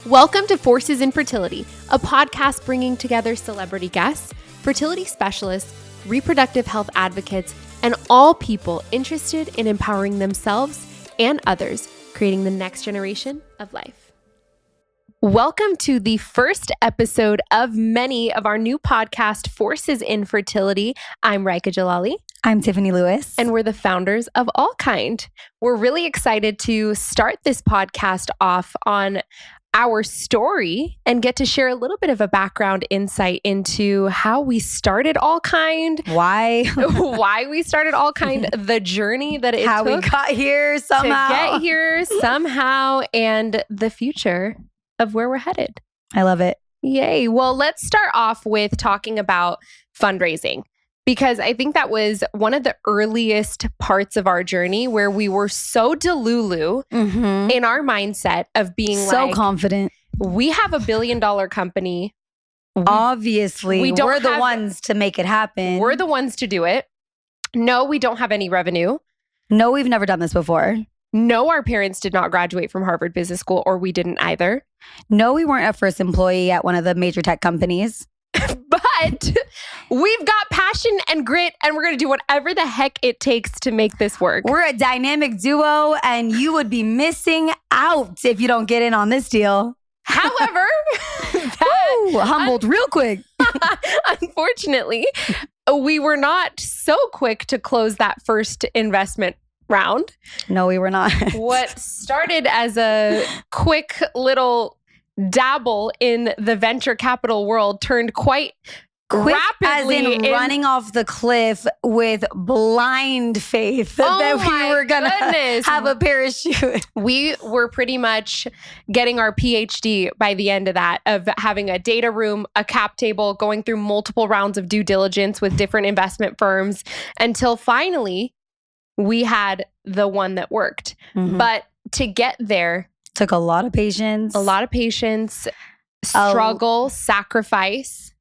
Welcome to Forces in Fertility, a podcast bringing together celebrity guests, fertility specialists, reproductive health advocates, and all people interested in empowering themselves and others, creating the next generation of life. Welcome to the first episode of many of our new podcast, Forces in Fertility. I'm Raika Djalali. I'm Tiffany Lewis. And we're the founders of Allkind. We're really excited to start this podcast off on our story and get to share a little bit of a background insight into how we started Allkind, why we started Allkind, the journey that it how took we got here somehow. to get here somehow, and the future of where we're headed. I love it. Yay. Well, let's start off with talking about fundraising, because I think that was one of the earliest parts of our journey where we were so delulu in our mindset of being so confident. We have $1 billion company. Obviously, we're the ones to make it happen. We're the ones to do it. No, we don't have any revenue. No, we've never done this before. No, our parents did not graduate from Harvard Business School, or we didn't either. No, we weren't a first employee at one of the major tech companies. But we've got passion and grit, and we're going to do whatever the heck it takes to make this work. We're a dynamic duo, and you would be missing out if you don't get in on this deal. However, humbled real quick. Unfortunately, we were not so quick to close that first investment round. No, we were not. What started as a quick little dabble in the venture capital world turned quite quick, rapidly, as in running off the cliff with blind faith that we were gonna have a parachute. We were pretty much getting our PhD by the end of that, of having a data room, a cap table, going through multiple rounds of due diligence with different investment firms, until finally we had the one that worked. But to get there took a lot of patience, struggle, sacrifice,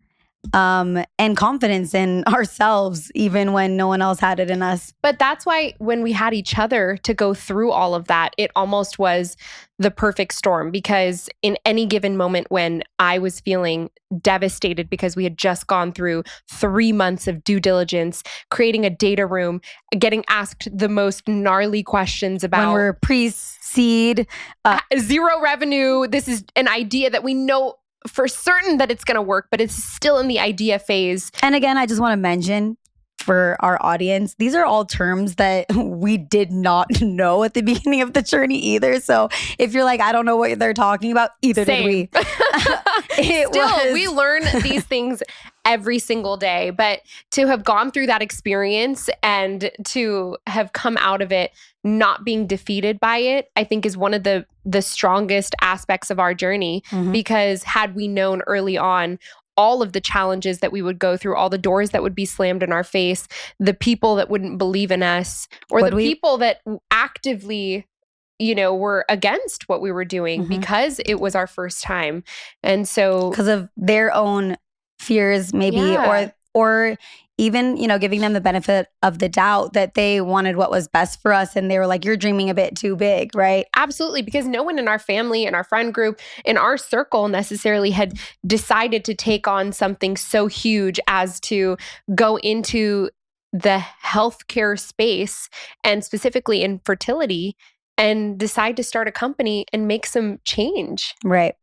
and confidence in ourselves, even when no one else had it in us. But that's why when we had each other to go through all of that, it almost was the perfect storm, because in any given moment when I was feeling devastated because we had just gone through 3 months of due diligence, creating a data room, getting asked the most gnarly questions about when we're pre-seed, zero revenue. This is an idea that we know for certain that it's going to work, but it's still in the idea phase. And again, I just want to mention for our audience, these are all terms that we did not know at the beginning of the journey either. So if you're like, I don't know what they're talking about, either did we. We learn these things every single day, but to have gone through that experience and to have come out of it not being defeated by it, I think is one of the strongest aspects of our journey. Because had we known early on all of the challenges that we would go through, all the doors that would be slammed in our face, the people that wouldn't believe in us, or people that actively, were against what we were doing because it was our first time. And so because of their own fears, maybe, or even, giving them the benefit of the doubt that they wanted what was best for us. And they were like, you're dreaming a bit too big, right? Absolutely. Because no one in our family, in our friend group, in our circle necessarily had decided to take on something so huge as to go into the healthcare space, and specifically in fertility, and decide to start a company and make some change. Right.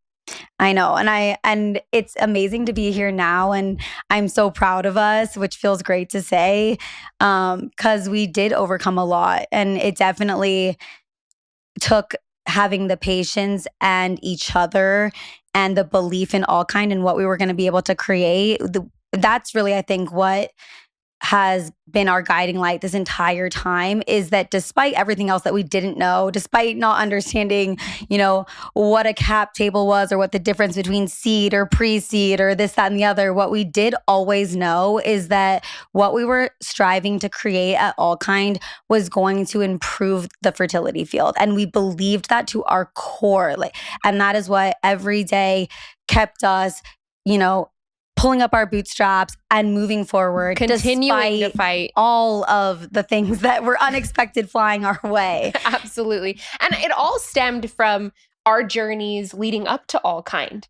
I know. And it's amazing to be here now. And I'm so proud of us, which feels great to say, because we did overcome a lot. And it definitely took having the patience and each other and the belief in Allkind and what we were going to be able to create. That's really, I think, what has been our guiding light this entire time, is that despite everything else that we didn't know, despite not understanding, what a cap table was or what the difference between seed or pre-seed or this, that, and the other, what we did always know is that what we were striving to create at Allkind was going to improve the fertility field. And we believed that to our core. And that is what every day kept us, pulling up our bootstraps and moving forward, continuing to fight all of the things that were unexpected flying our way. Absolutely. And it all stemmed from our journeys leading up to Allkind.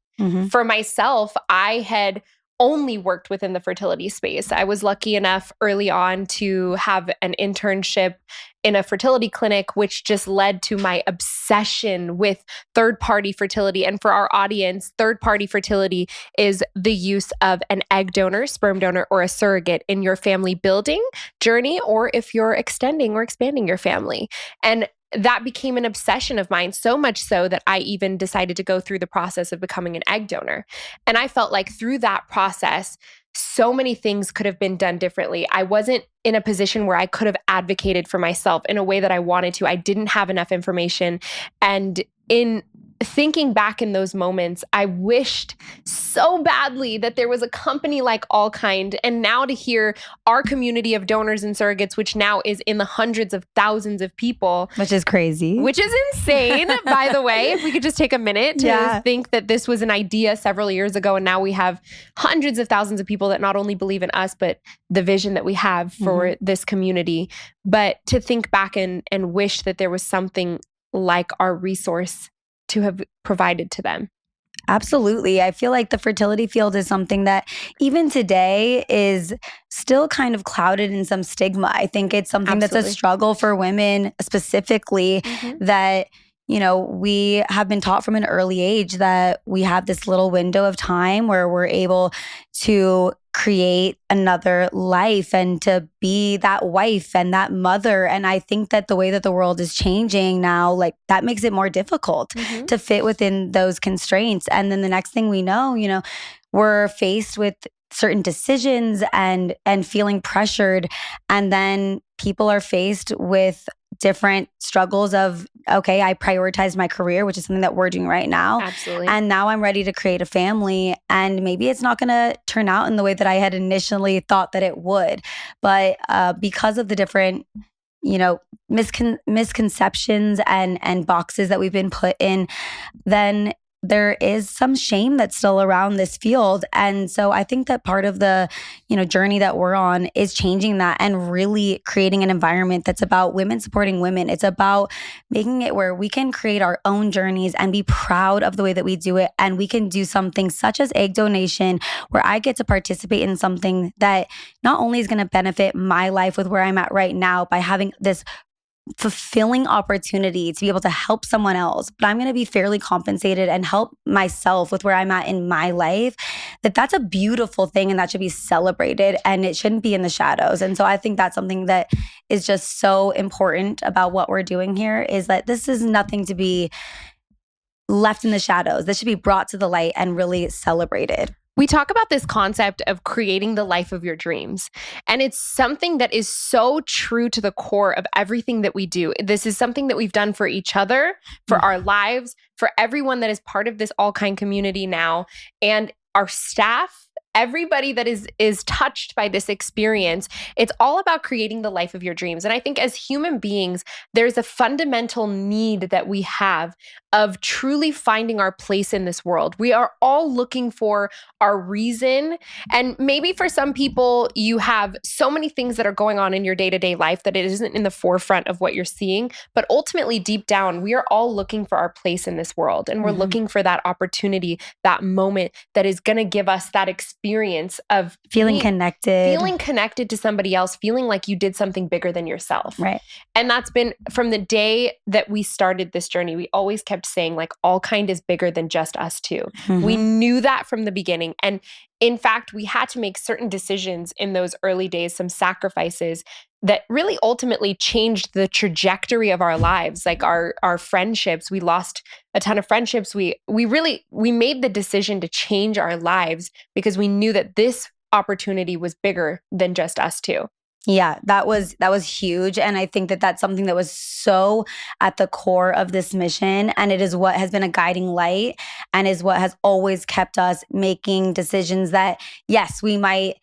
For myself, I had only worked within the fertility space. I was lucky enough early on to have an internship in a fertility clinic, which just led to my obsession with third-party fertility. And for our audience, third-party fertility is the use of an egg donor, sperm donor, or a surrogate in your family building journey, or if you're extending or expanding your family. And that became an obsession of mine, so much so that I even decided to go through the process of becoming an egg donor. And I felt like through that process, so many things could have been done differently. I wasn't in a position where I could have advocated for myself in a way that I wanted to. I didn't have enough information. And in thinking back in those moments, I wished so badly that there was a company like Allkind. And now to hear our community of donors and surrogates, which now is in the hundreds of thousands of people. Which is crazy. Which is insane, by the way. If we could just take a minute to think that this was an idea several years ago, and now we have hundreds of thousands of people that not only believe in us, but the vision that we have for this community. But to think back and wish that there was something like our resource to have provided to them. Absolutely. I feel like the fertility field is something that even today is still kind of clouded in some stigma. I think it's something that's a struggle for women specifically that, you know, we have been taught from an early age that we have this little window of time where we're able to create another life and to be that wife and that mother. And I think that the way that the world is changing now, like that makes it more difficult to fit within those constraints. And then the next thing we know, you know, we're faced with certain decisions and feeling pressured. And then people are faced with different struggles of, okay, I prioritized my career, which is something that we're doing right now. Absolutely. And now I'm ready to create a family. And maybe it's not going to turn out in the way that I had initially thought that it would. But because of the different, you know, misconceptions and boxes that we've been put in, then there is some shame that's still around this field. And so I think that part of the, you know, journey that we're on is changing that and really creating an environment that's about women supporting women. It's about making it where we can create our own journeys and be proud of the way that we do it. And we can do something such as egg donation, where I get to participate in something that not only is going to benefit my life with where I'm at right now by having this fulfilling opportunity to be able to help someone else, but I'm going to be fairly compensated and help myself with where I'm at in my life, that's a beautiful thing and that should be celebrated and it shouldn't be in the shadows. And so I think that's something that is just so important about what we're doing here, is that this is nothing to be left in the shadows. This should be brought to the light and really celebrated. We talk about this concept of creating the life of your dreams. And it's something that is so true to the core of everything that we do. This is something that we've done for each other, for our lives, for everyone that is part of this Allkind community now, and our staff. Everybody that is touched by this experience, it's all about creating the life of your dreams. And I think as human beings, there's a fundamental need that we have of truly finding our place in this world. We are all looking for our reason. And maybe for some people, you have so many things that are going on in your day-to-day life that it isn't in the forefront of what you're seeing. But ultimately, deep down, we are all looking for our place in this world. And we're looking for that opportunity, that moment that is going to give us that experience of feeling connected to somebody else, feeling like you did something bigger than yourself. Right. And that's been from the day that we started this journey. We always kept saying, like, Allkind is bigger than just us two. We knew that from the beginning. And in fact, we had to make certain decisions in those early days, some sacrifices that really ultimately changed the trajectory of our lives. Like our friendships, we lost a ton of friendships. We made the decision to change our lives because we knew that this opportunity was bigger than just us two. Yeah, that was huge. And I think that that's something that was so at the core of this mission. And it is what has been a guiding light and is what has always kept us making decisions that, yes, we might,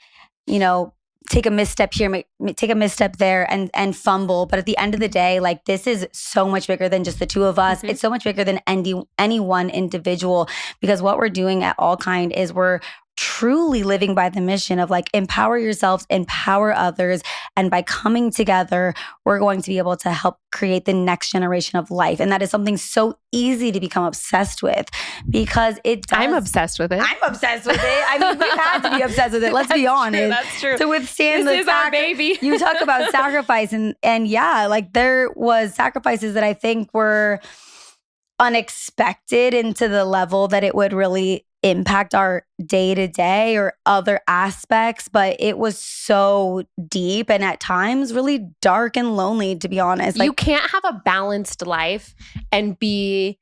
you know, take a misstep here, take a misstep there and fumble. But at the end of the day, like, this is so much bigger than just the two of us. It's so much bigger than any one individual, because what we're doing at Allkind is we're truly living by the mission of like empower yourselves, empower others. And by coming together, we're going to be able to help create the next generation of life. And that is something so easy to become obsessed with because it does. I'm obsessed with it. I'm obsessed with it. I mean, we've had to be obsessed with it. Let's be honest. That's true. To withstand this is our baby. You talk about sacrifice and yeah, like there was sacrifices that I think were unexpected into the level that it would really impact our day-to-day or other aspects, but it was so deep and at times really dark and lonely, to be honest. You can't have a balanced life and be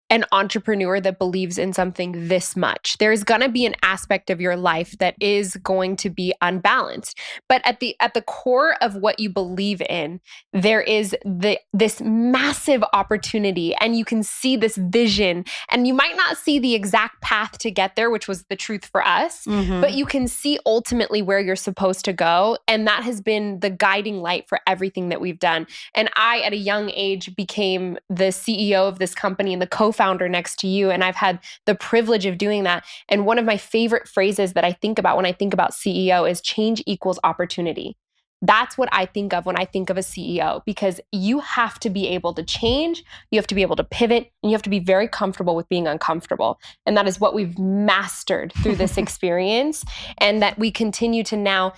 an entrepreneur that believes in something this much. There's going to be an aspect of your life that is going to be unbalanced. But at the core of what you believe in, there is this massive opportunity, and you can see this vision, and you might not see the exact path to get there, which was the truth for us, but you can see ultimately where you're supposed to go. And that has been the guiding light for everything that we've done. And I, at a young age, became the CEO of this company and the co-founder next to you. And I've had the privilege of doing that. And one of my favorite phrases that I think about when I think about CEO is change equals opportunity. That's what I think of when I think of a CEO, because you have to be able to change, you have to be able to pivot, and you have to be very comfortable with being uncomfortable. And that is what we've mastered through this experience, and that we continue to now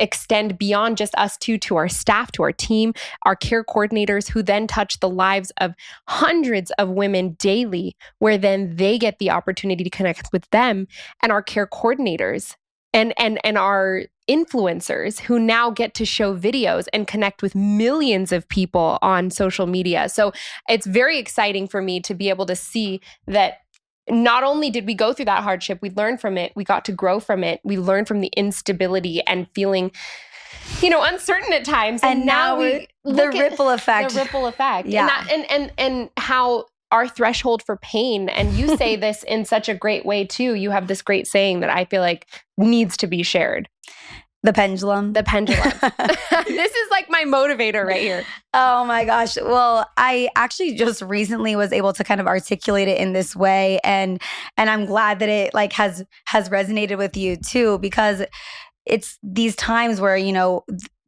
extend beyond just us two to our staff, to our team, our care coordinators, who then touch the lives of hundreds of women daily, where then they get the opportunity to connect with them, and our care coordinators and our influencers who now get to show videos and connect with millions of people on social media. So it's very exciting for me to be able to see that not only did we go through that hardship, we learned from it, we got to grow from it, we learned from the instability and feeling, uncertain at times. And now we the ripple effect. The ripple effect. Yeah. And how our threshold for pain, and you say this in such a great way too. You have this great saying that I feel like needs to be shared. The pendulum. The pendulum. This is like my motivator right here. Oh my gosh. Well, I actually just recently was able to kind of articulate it in this way. And I'm glad that it like has resonated with you too, because it's these times where,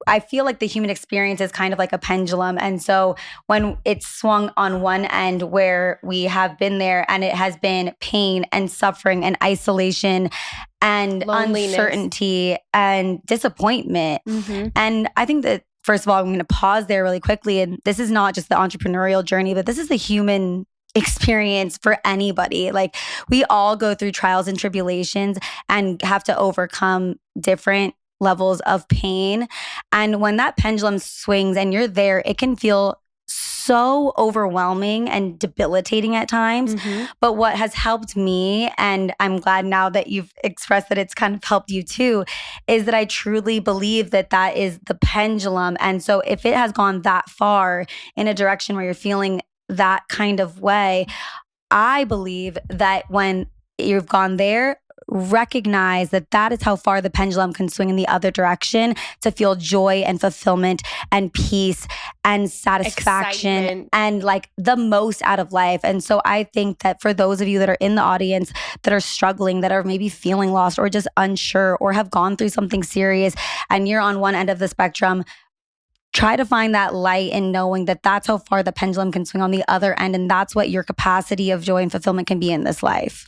I feel like the human experience is kind of like a pendulum. And so when it's swung on one end where we have been there and it has been pain and suffering and isolation and loneliness, uncertainty and disappointment. And I think that, first of all, I'm going to pause there really quickly. And this is not just the entrepreneurial journey, but this is the human experience for anybody. Like we all go through trials and tribulations and have to overcome different levels of pain. And when that pendulum swings and you're there, it can feel so overwhelming and debilitating at times. But what has helped me, and I'm glad now that you've expressed that it's kind of helped you too, is that I truly believe that that is the pendulum. And so if it has gone that far in a direction where you're feeling that kind of way, I believe that when you've gone there, recognize that that is how far the pendulum can swing in the other direction to feel joy and fulfillment and peace and satisfaction, excitement, and like the most out of life. And so I think that for those of you that are in the audience that are struggling, that are maybe feeling lost or just unsure or have gone through something serious and you're on one end of the spectrum, try to find that light in knowing that that's how far the pendulum can swing on the other end. And that's what your capacity of joy and fulfillment can be in this life.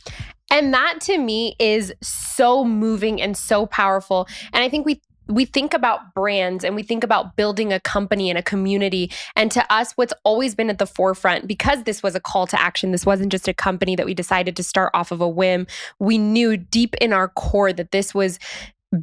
And that to me is so moving and so powerful. And I think we think about brands and we think about building a company and a community. And to us, what's always been at the forefront, because this was a call to action, this wasn't just a company that we decided to start off of a whim. We knew deep in our core that this was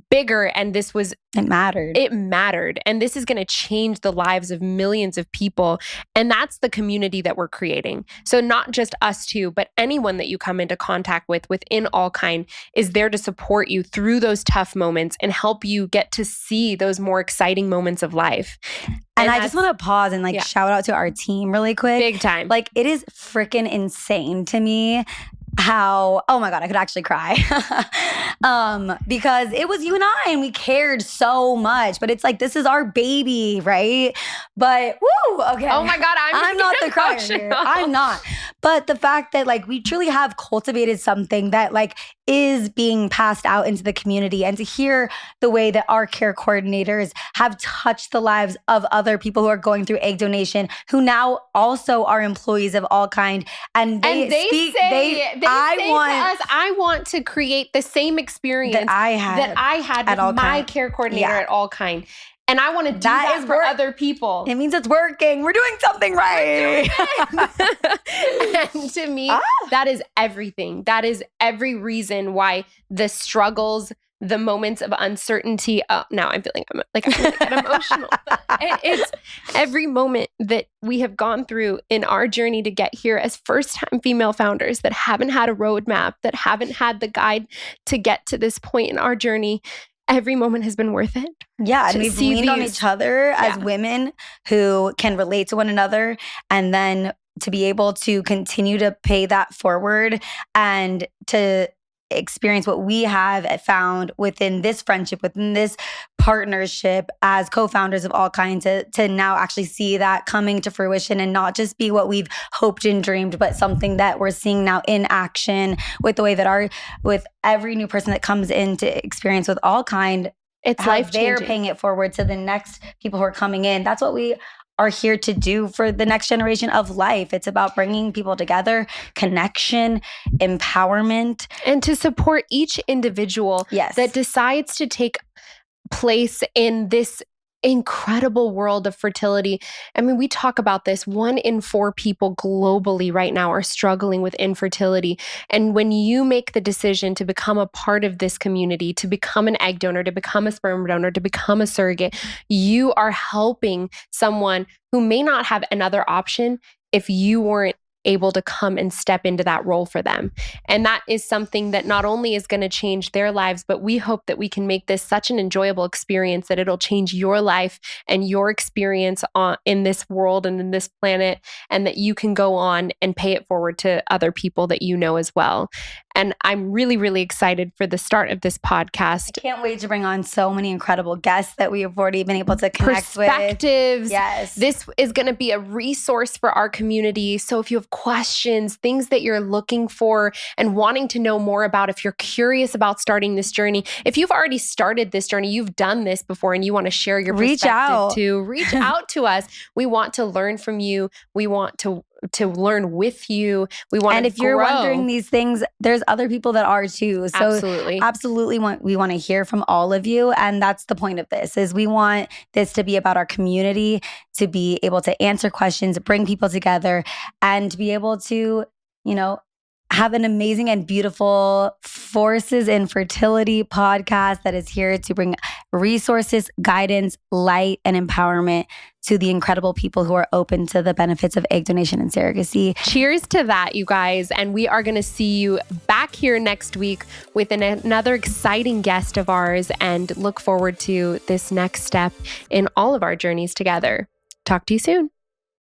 bigger and this was it mattered and this is going to change the lives of millions of people. And that's the community that we're creating. So not just us two, but anyone that you come into contact with within Allkind is there to support you through those tough moments and help you get to see those more exciting moments of life. And I just want to pause and shout out to our team really quick. Big time. Like it is freaking insane to me how, oh my God, I could actually cry. Because it was you and I, and we cared so much, but it's like, this is our baby, right? But woo, okay. Oh my God, I'm not the crier here. I'm not. But the fact that like we truly have cultivated something that like is being passed out into the community, and to hear the way that our care coordinators have touched the lives of other people who are going through egg donation, who now also are employees of Allkind, and they say to us, I want to create the same experience that I had with my care coordinator at Allkind. And I want to do that for other people. It means it's working. We're doing something right. And to me, that is everything. That is every reason why the struggles, the moments of uncertainty. Now I'm feeling like I get emotional. It's every moment that we have gone through in our journey to get here as first-time female founders that haven't had a roadmap, that haven't had the guide to get to this point in our journey. Every moment has been worth it. Yeah, and we've leaned on each other as women who can relate to one another, and then to be able to continue to pay that forward and to experience what we have found within this friendship, within this partnership as co-founders of Allkind, to now actually see that coming to fruition, and not just be what we've hoped and dreamed, but something that we're seeing now in action with the way that with every new person that comes into experience with Allkind, it's life-changing. They're paying it forward to the next people who are coming in. That's what we are here to do for the next generation of life. It's about bringing people together, connection, empowerment. And to support each individual that decides to take place in this incredible world of fertility. I mean, we talk about this. 1 in 4 people globally right now are struggling with infertility. And when you make the decision to become a part of this community, to become an egg donor, to become a sperm donor, to become a surrogate, you are helping someone who may not have another option if you weren't able to come and step into that role for them. And that is something that not only is going to change their lives, but we hope that we can make this such an enjoyable experience that it'll change your life and your experience in this world and in this planet, and that you can go on and pay it forward to other people that you know as well. And I'm really, really excited for the start of this podcast. I can't wait to bring on so many incredible guests that we have already been able to connect with. Perspectives. Yes. This is going to be a resource for our community. So if you have questions, things that you're looking for and wanting to know more about, if you're curious about starting this journey, if you've already started this journey, you've done this before and you want to share your perspective, reach out to us. We want to learn from you. We want to learn with you. We want and to if you're wondering these things, there's other people that are too. So absolutely we want to hear from all of you. And that's the point of this, is we want this to be about our community, to be able to answer questions, bring people together, and to be able to, have an amazing and beautiful Forces in Fertility podcast that is here to bring resources, guidance, light, and empowerment to the incredible people who are open to the benefits of egg donation and surrogacy. Cheers to that, you guys. And we are going to see you back here next week with another exciting guest of ours, and look forward to this next step in all of our journeys together. Talk to you soon.